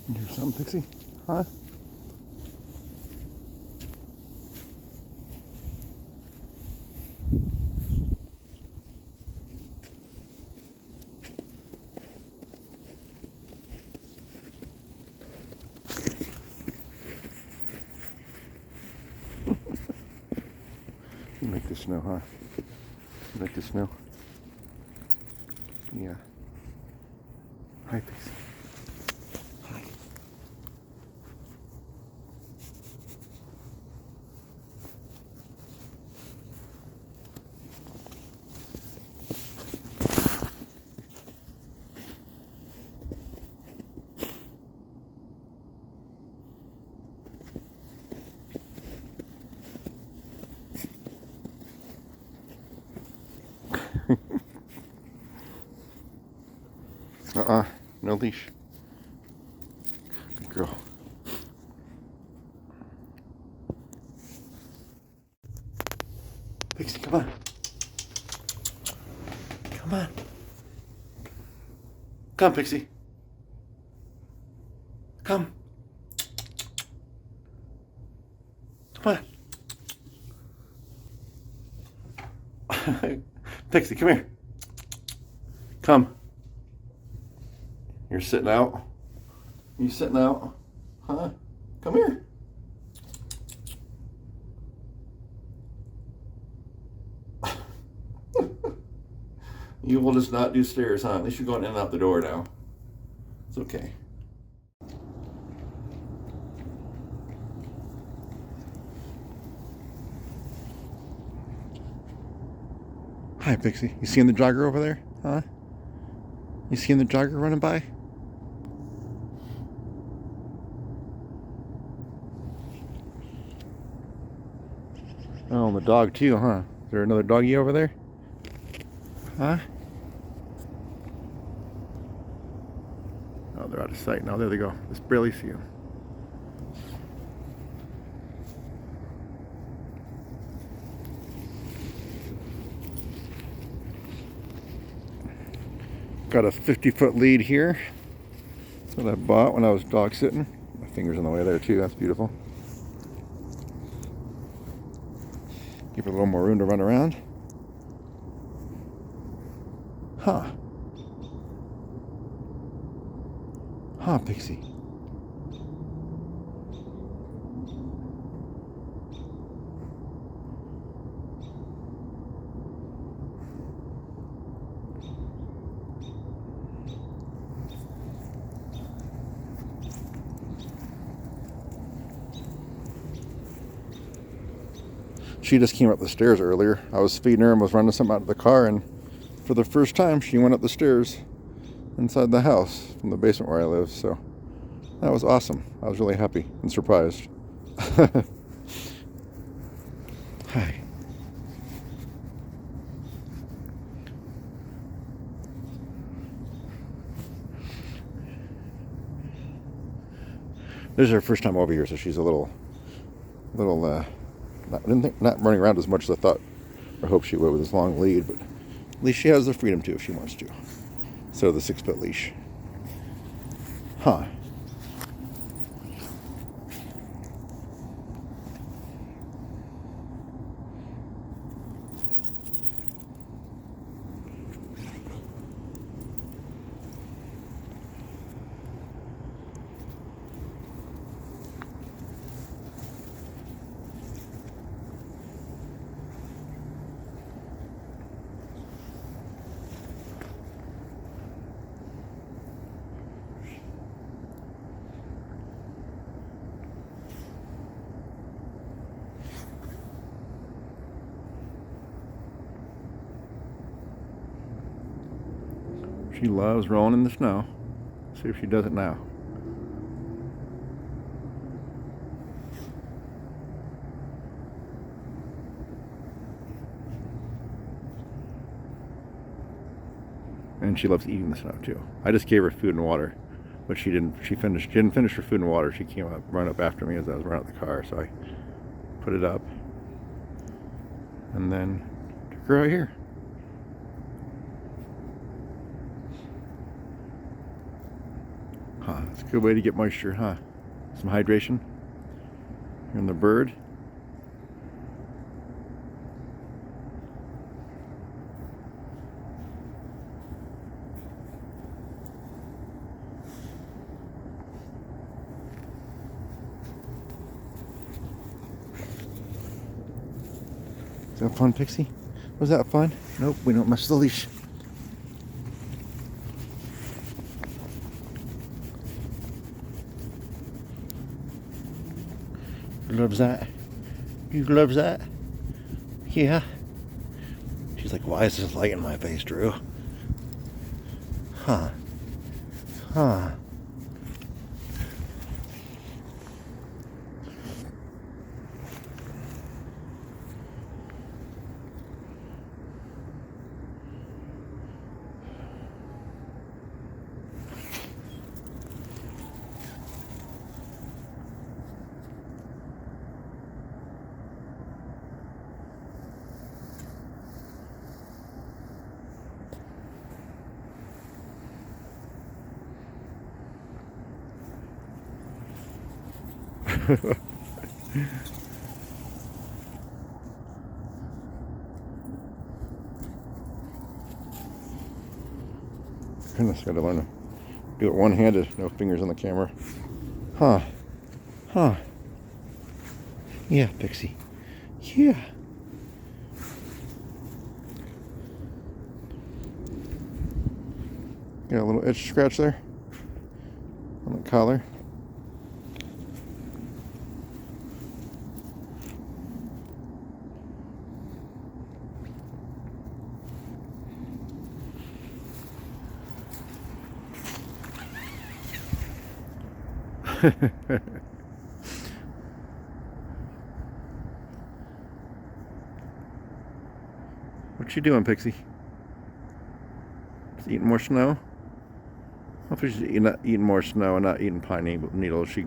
You hear something, Pixie? Huh? You like the snow, huh? You like the snow? Yeah. Hi, Pixie. Hi. No leash. Good girl. Pixie, come on. Come on. Come, Pixie. Come. Come on. Pixie, come here. Come. You're sitting out. You sitting out? Huh? Come here. You will just not do stairs, huh? At least you're going in and out the door now. It's okay. Hi, Pixie. You seeing the jogger over there? Huh? You seeing the jogger running by? Oh, and the dog too, huh? Is there another doggy over there? Huh? Oh, they're out of sight now. There they go. Just barely see them. Got a 50-foot lead here. That's what I bought when I was dog sitting. My finger's in the way there too. That's beautiful. Give her a little more room to run around. Huh. Huh, Pixie. She just came up the stairs earlier. I was feeding her and was running something out of the car, and for the first time she went up the stairs inside the house from the basement where I live, so that was awesome. I was really happy and surprised. Hi. This is her first time over here, so she's a little not running around as much as I thought or hoped she would with this long lead, but at least she has the freedom to if she wants to. So the 6-foot leash. Huh. She loves rolling in the snow. See if she does it now. And she loves eating the snow too. I just gave her food and water, but she didn't finish her food and water. She came up, run up after me as I was running out the car, so I put it up and then took her out here. Huh, it's a good way to get moisture, huh? Some hydration. And the bird. Is that fun, Pixie? Was that fun? Nope, we don't mess with the leash. You loves that? You loves that? Yeah. She's like, why is this light in my face, Drew? Huh. Huh. Goodness, gotta learn to do it one-handed, no fingers on the camera. Huh. Huh. Yeah, Pixie. Yeah. Got a little itch scratch there on the collar. What you doing, Pixie? Just eating more snow? Hopefully she's eating more snow and not eating pine needles. She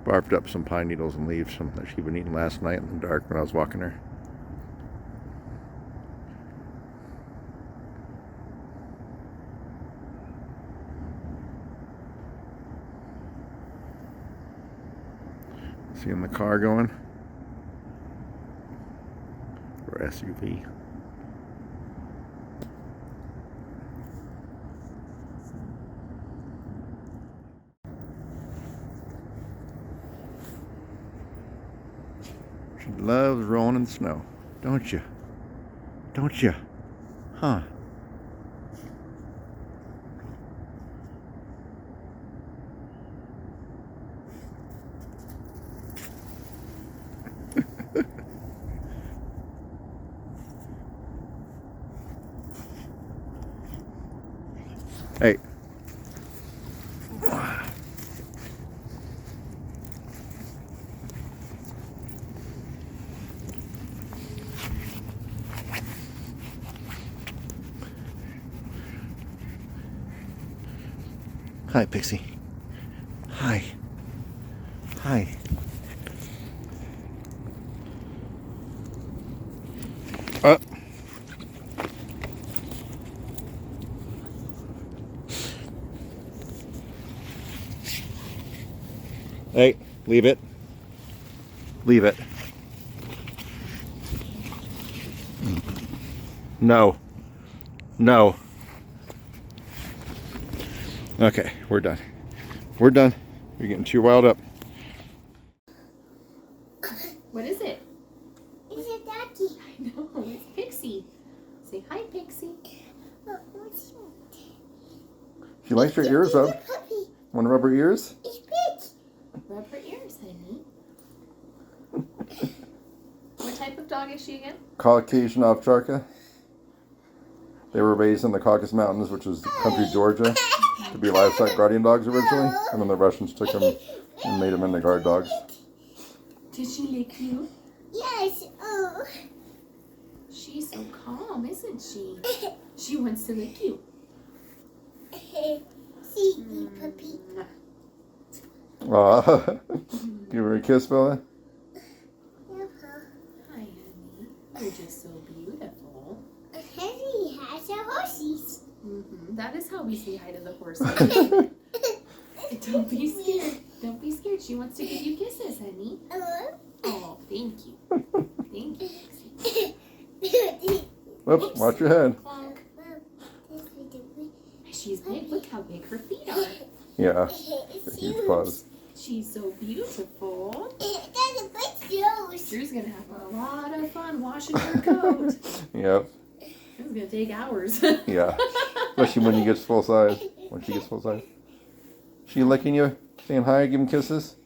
barfed up some pine needles and leaves that she'd been eating last night in the dark when I was walking her. Seeing the car going? Or SUV. She loves rolling in the snow, don't you? Don't you? Huh? Hey. Hi, Pixie. Hi. Hi. Hey, leave it. Leave it. No. No. Okay, we're done. We're done. You're getting too riled up. What is it? It's a ducky. I know, it's Pixie. Say hi, Pixie. She likes her ears up. Want to rub her ears? It's Pixie. Rub her ears, honey. What type of dog is she again? Caucasian Ovcharka. They were raised in the Caucasus Mountains, which is country Georgia, to be livestock guardian dogs originally, and then the Russians took them and made them into guard dogs. Did she lick you? Yes. Oh. She's so calm, isn't she? She wants to lick you. See me, puppy. Aw. Give her a kiss, Bella. Hi, honey. You're just so beautiful. Henry has a horses. That is how we say hi to the horses. Don't be scared. Don't be scared. She wants to give you kisses, honey. Oh, thank you. Thank you, Pixie. Whoops, watch your head. Clunk. She's big. Look how big her feet are. Yeah, huge paws. She's so beautiful. That's a big nose. Drew's gonna have a lot of fun washing her coat. Yep, It's gonna take hours. yeah. Especially when he gets full size. When she gets full size. She licking you, saying hi, giving kisses?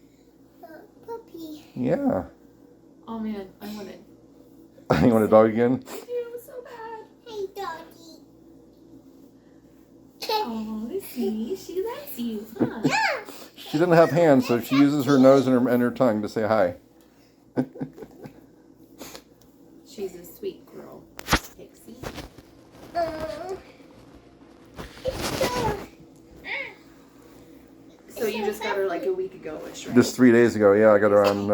Puppy. Yeah. Oh man, I want it. You want a dog again? I do so bad. Hey, doggy. Oh, see, she loves you, huh? She doesn't have hands, so she uses her nose and her tongue to say hi. She's a sweet girl, Pixie. So you just got her like a week ago-ish, right? Just 3 days ago, yeah. I got her on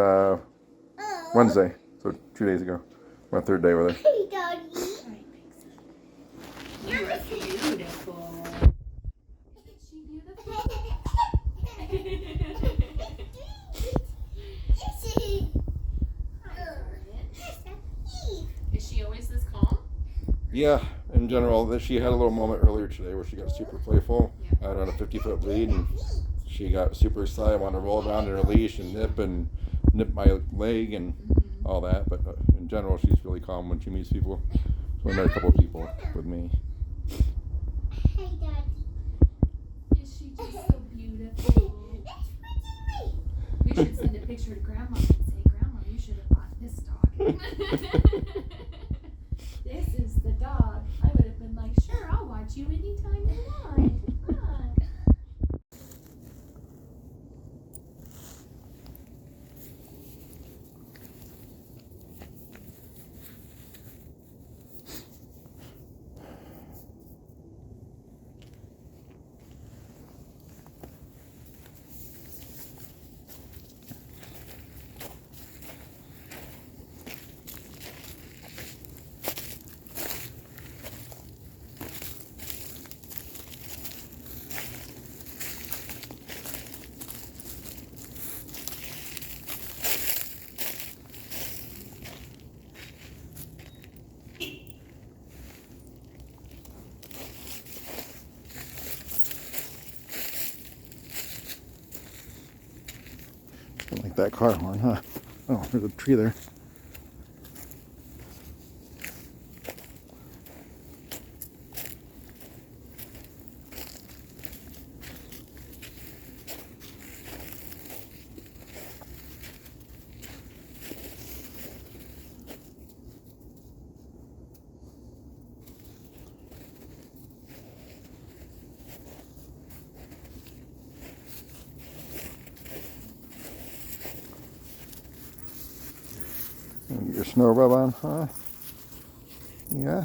Wednesday, so 2 days ago. My third day with her. Hey, doggy. All right, Pixie. You are beautiful. Isn't she beautiful? Is she always this calm? Yeah, in general, she had a little moment earlier today where she got super playful. I had her on a 50-foot lead, and she got super excited, wanted to roll around in her leash and nip my leg and all that. But in general, she's really calm when she meets people. So I met a couple of people with me. Hey, doggy. Is she just so beautiful? We should send a picture to Grandma and say, Grandma, you should have bought this dog. This is the dog. I would have been like, sure, I'll watch you anytime you want. Huh. Don't like that car horn, huh? Oh, there's a tree there. Your snow rub on, huh? Yeah.